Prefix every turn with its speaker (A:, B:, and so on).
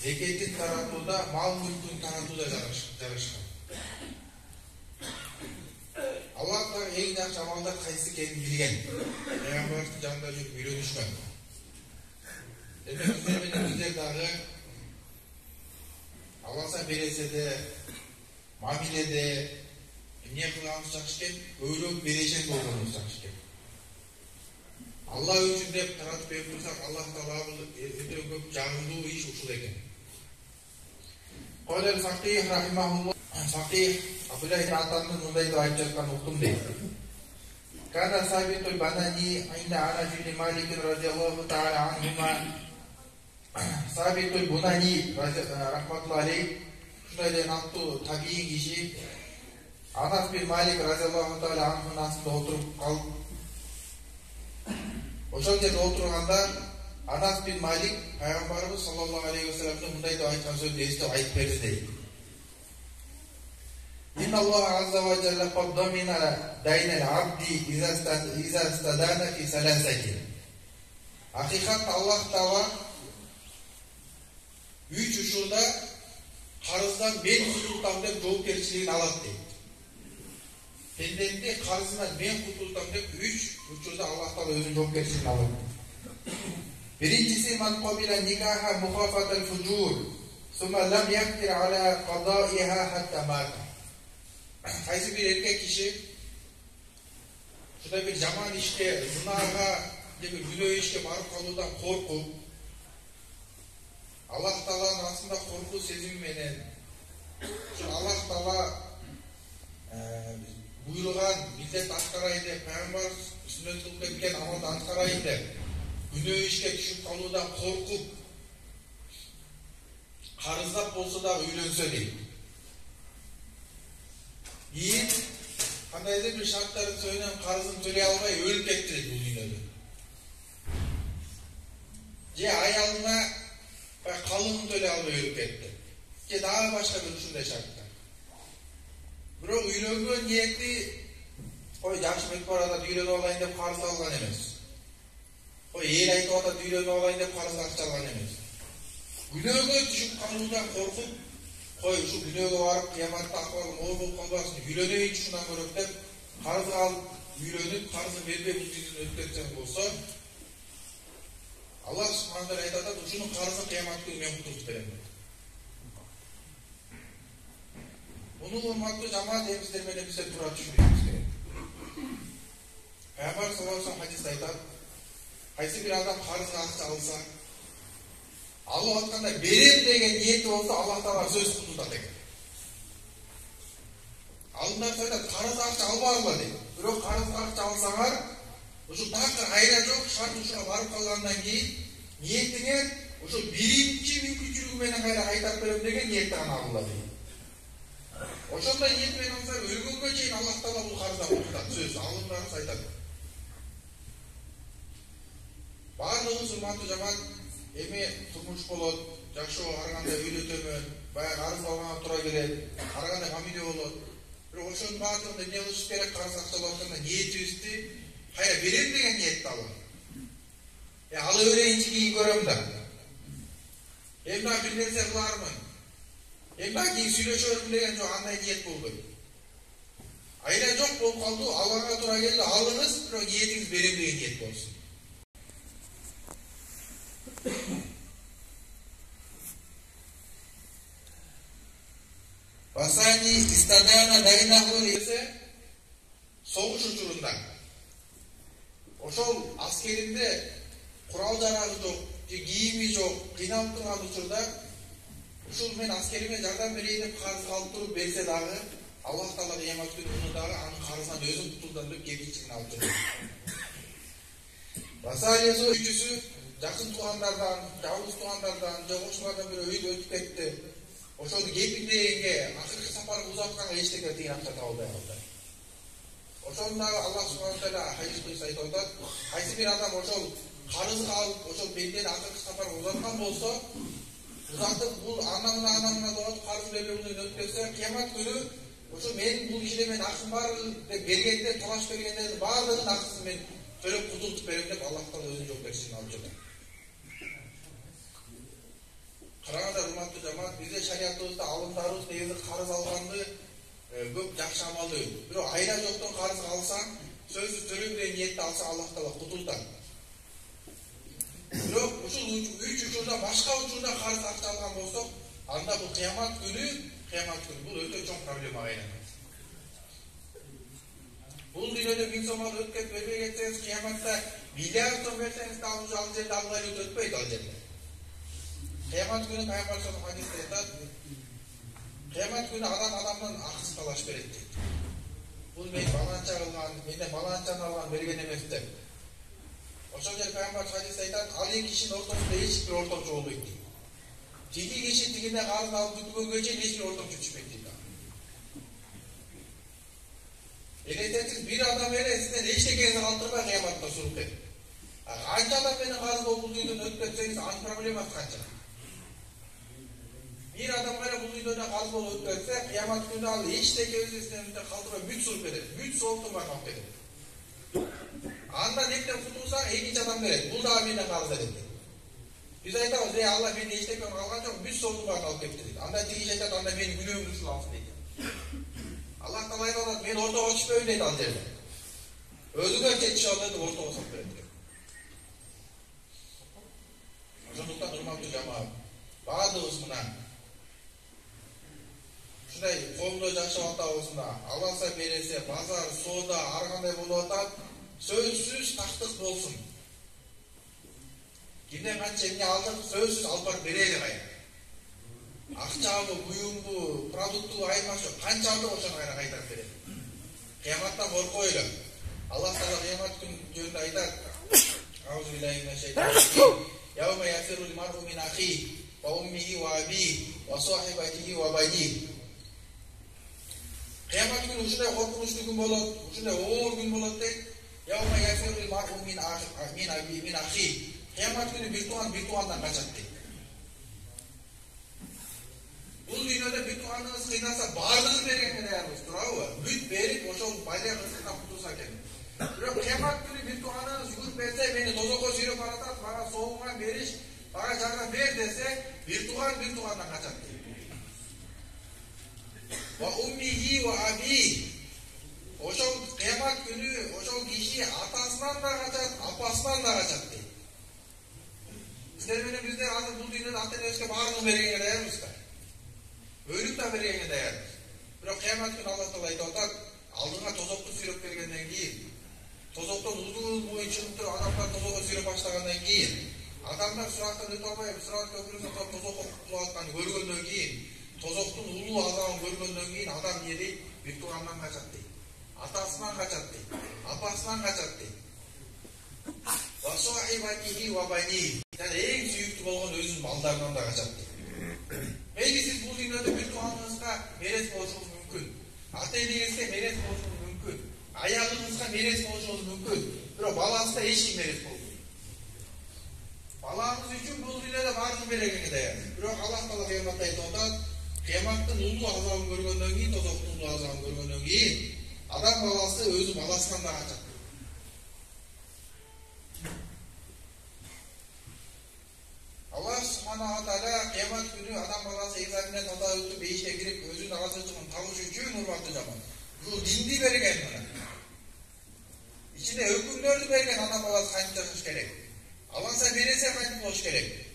A: зекеттин таратууда, мал мүлкүн таратууда жарашкан. Аллах дагы эң жакшы амалдар кайсы экенин билген. Пайгамбардын жанында жүрүп үйрөнүшкөн. Демек bizler менен bizler дагы Аллах береседе, мамиледе эмне кылганыбыз жакшы экен, көбүрөөк берешет болгонубуз жакшы экен. Алла үчүн деп таратып берип турсак, Аллах Таала өтө көп жагымдуу иш ушул экен. Кол факих рахимахуллах, факих Абдулlah ibn Attan'ın mындай деп айтып жаткан уктум дейт. Кана сабитул банани инда Анас ibn Malik радиаллаху таала анхума. Сабитул Бунани рахматуллахи алейх шундай деген аттуу табии киши Анас бин Малик радиаллаху таала анхунун астында отуруп калып, ошол жерде отурганда Анас бин Малик пайгамбарыбыз саллаллаху алейхи ва салламдын мындай деп айткан сөздү эстеп айтып берди дейт. Inna Allah azza wa jalla qad damina dayna al-abdi iza istadana fi salasatin. Hakikat Allah Taala 3 ушурда карыздан мен кутултам деп жоопкерчилигин алат дейт. Пендемди карызынан мен кутултам деп 3 учурда Аллах Таала өзүнүн жоопкерчилигин алат. Биринчиси ман qabila nikaha mukhafat al-fujur, thumma lam yaqdir ala qada'iha hatta mata. Кайсы бир эркек киши ушундай бир жаман ишке, зынага же бир күнөө ишке барып калуудан коркуп, Аллах Тааланын астында коркуу сезими менен ушул Аллах Таала буйруган милдет аткарайын деп, пайгамбар сүннөт кылып кеткен амалды аткарайын деп күнөө ишке түшүп калуудан коркуп, карыздап болсо дагы үйлөнсө дейт. Yiğit, kandaydı bir şartların söylenen karızını töle almayı ölüp kettirir bu dünyada. Ce ayalına kalının töle almayı ölüp kettir. Ce daha başka bir düşünde şartlar. Biro üylöngön niyetli koy jakşı mekbarada düylönü olayın dep karız algan emes. Koy el aytыбата düylönü olayın dep karız akça algan emes. Günögö düşüp kalууdan korkup koy şu günögө barıp kıyamatta akbalım оор болуп калбасын, үйлөнөйүн ушундан көрөк деп карыз алып, үйлөнүп, карызы бербеушүлүгүн өткөрсөң болсо, Аллах субхана таала айтат, ушунун карызын кыямат күнү мен кутултуп берем дейт. Муну урматтуу жамаат эмиздер менен бизер туура түшүнүшүбүз керек. Пайгамбар саллаллаху алейхи ва саллям хадисте айтат, кайсы бир адам карызга акча алса, алып атканда берем деген ниети болсо, Аллах Таала сөз кутултат экен. Алдындар айтат, карыз акча албагыла дейт. Бирок карыз акча алсаңар, ушу такыр айра жок, шарт ушуга барып калгандан кийин ниетиңе ушу биринчи мүмкүнчүлүгү менен кайра кайтарып берем деген ниетти гана алгыла дейт. Ошондой ниет менен алсаң, өлгөнгө чейин Аллах Таала бул карыздан кутултат, сөз алымдарыбыз айтат. Баардыгыбыз урматтуу жамаат эми турмуш болот, жашоо ар кандай үйлөтөмөн, баягы арыз алганга туура келет, ар кандай мамиле болот. Бирок ошонун баардыгында эмне кылыш керек? Карыз акчалап атканда ниетибизди кайра берем деген ниетти алып. Ала берейинчи кийин көрөм да. Эми дагы бир нерсе кылармын. Эми дагы кийин сүйлөшөрмүн деген жок, андай ниет болбойт. Айра жок болуп калды, алганга туура келди, алыңыз, бирок ниетиңиз берем деген ниет болсун. Vasani istadana daynahu ise soğuş uçurunda. Ошол askerinde kural жарагы жок, кийими жок, кыйналып турган учурда ушул мен аскериме жардам берейин деп карыз алып туруп берсе дагы, Аллах Таала кыямат күнү дагы анын карызынан өзүн кутулдан деп кепилчилигин алып турат. Vasani үчүсү жакын туугандардан, жалгыз туугандардан, жок ошолордон бири өйдө өтүп кетти. Ошону кепилдегенге, акыркы сапарга узатканга эчтеке тыйын акча табылбай калды. Ошону дагы Аллах субхана таала хадис кылып айтып атат, кайсы бир адам ошол карызга алып, ошол бендени акыркы сапарга узаткан болсо, узатып бул анамына деп карыз бербеуүнөн өткөрсө, кыямат күнү ошо менин бул иште мен акчам бар деп бергенде, талаш бергендердин баардыгынын акчасын мен төлөп кутултуп берем деп Аллах Таала өзүнүн жоопкерчилигин алып жатат. Караңыздар жамаат бизде шариятыбызда алымдарыбыз негизи карыз алганды көп жакшы амалдуу. Бирок айла жоктон карыз алсаң, сөзсүз төлөм деген ниетти алса Аллах Таала кутултат. Бирок ушул 3 учурда башка учурда карыз акча алган болсок, анда бул кыямат күнү бул өтө чоң проблемага айланат. Бул дүйнөдө 1000 сомго өткөп бербей кетсеңиз, кыяматта миллиард сом берсеңиз да ал жерде Алла өтпөйт ал жерде. Кыямат күнү Пайгамбар саллаллаху алейхи ва саллям айтат, кыямат күнү адамдан акыс талаш берет дейт. Бул мен баланча кылган, менден баланчаны алган берген эмес деп. Ошол жерде Пайгамбар хадисте айтат, ал эки кишинин ортосунда эч бир ортомчу болбойт дейт. Тиги киши тигине карыз алып бүтүнгөнгө чейин эч бир ортомчу түшпөйт дейт. Элестетиңиз, бир адам эле сизден эчтекеңизди калтырбай кыяматта суруп кетет. Канча адам менен карыз болуп бул дүйнөдөн өтүп кетсеңиз, анын проблемасы канча? Bir adam böyle bu dünyada kalb olup görse, kıyamet günü al, hiç de gözüsünde kaldırıp büt surup eder. Büt soğuktuğuma kalk eder. Anda nekten kurtulsa, hiç adam verir. Bu da birine kalız eder. Biz aytamız, Allah beni hiç de görüp kalkan çok, büt soğuktuğuma kalk eder. Anda teki aytat, anda beni günü ömrüsün alsın deydi. Allah da aytamız, beni orta koçup öyleydi al derler. Özüne çekişi alırdı, orta koçup öyleydi. Ошондуктан урматтуу жамаат, баардыгыбыз мына ушундай коомдо жашап атабызда аласа бересе, базар, соода ар кандай болуп атат, сөзсүз тактык болсун. Кимден канча эмне алдык, сөзсүз алып барып берели кайра. Акчабы, буюмбу, продукту айырмасы, канча алдык ошону кайра кайтарып берели. Кыяматтан коркойлу. Аллах Таала кыямат күнү жөнүндө айтат. Аузу биллахи минаш шайтанир раджим. Yawma yafiru al-mar'u min akhihi wa ummihi wa abihi wa sahibatihi wa banihi. Kıyamet günü uşunday korkunçlu gün bolot, uşunday oğur gün bolot deyip, yawma yafiru al-mar'u min akhihi. Kıyamet günü bir tuğandan kaçat deyip. Bul dünyada bir tuğanınız kıynasa bağırdığınız vergenine değerimiz durağı. Büt verip oşol bayrağı kısıktan kutulsa kendini. Bırak kıyamet günü bir tuğanınız yürüp verse, beni tozoko sürüp aratat, bana soğuğuna veriş, bana jardan ver dese, bir tuğandan kaçat deyip. Wa ummihi wa abihi. Oşol kıyamet günü, oşol kişi atasından da kaçat, apasından da kaçat deyip. Sizler benim bizde hazır bu dünyada atın özke bağırını vergene değermiz ka? Ölüp da vergene değermiz. Bırak kıyamet günü Allah Teala aytat, aldığına tozoklu sürüp vergenden giyin. Tozoktan uzun boyu çıkıp durup adamlar tozoklu sürüp başlagandan giyin. Adamlar surattan öte almayıp, surat köprüsü tozoklu kutluattan görgönden giyin. Tozoktun ulu azamın görgönden giyin, adam niye deyip, bir tuğandan kaçat deyip. Atasından kaçat deyip, apasından kaçat deyip. Wa sahibatihi wa banihi. Yani en süyüktü bolğan özünün baldarından da kaçat deyip. Meyli siz bu dünyada bir tuğanınızga meres boluşunuz mümkün. Ata-enеңizге meres boluşunuz mümkün. Ayağınızga meres boluşunuz mümkün. Biro balanızda hiç kim meres bolmuyor. Balanız üçün bu dünyada barını beregeni değer. Biro Allah Taala kıyamatda aytат, kıyamatın ulu azabын көргөндөн кийин, тозоктун ulu azabын көргөндөн кийин, адам баласы өзү баласынан да качат. Allah Subhanahu wa Taala kıyamat günü adam balası egzaminden tada ötüp beyişte girip özünün arazıcılığını tavuş üçün urmatlı zaman. Bu dindi bergen bana. İçinde hükümlörlü bergen adam balası kayıp taşış gerek. Alansa verese kayıp boş gerek.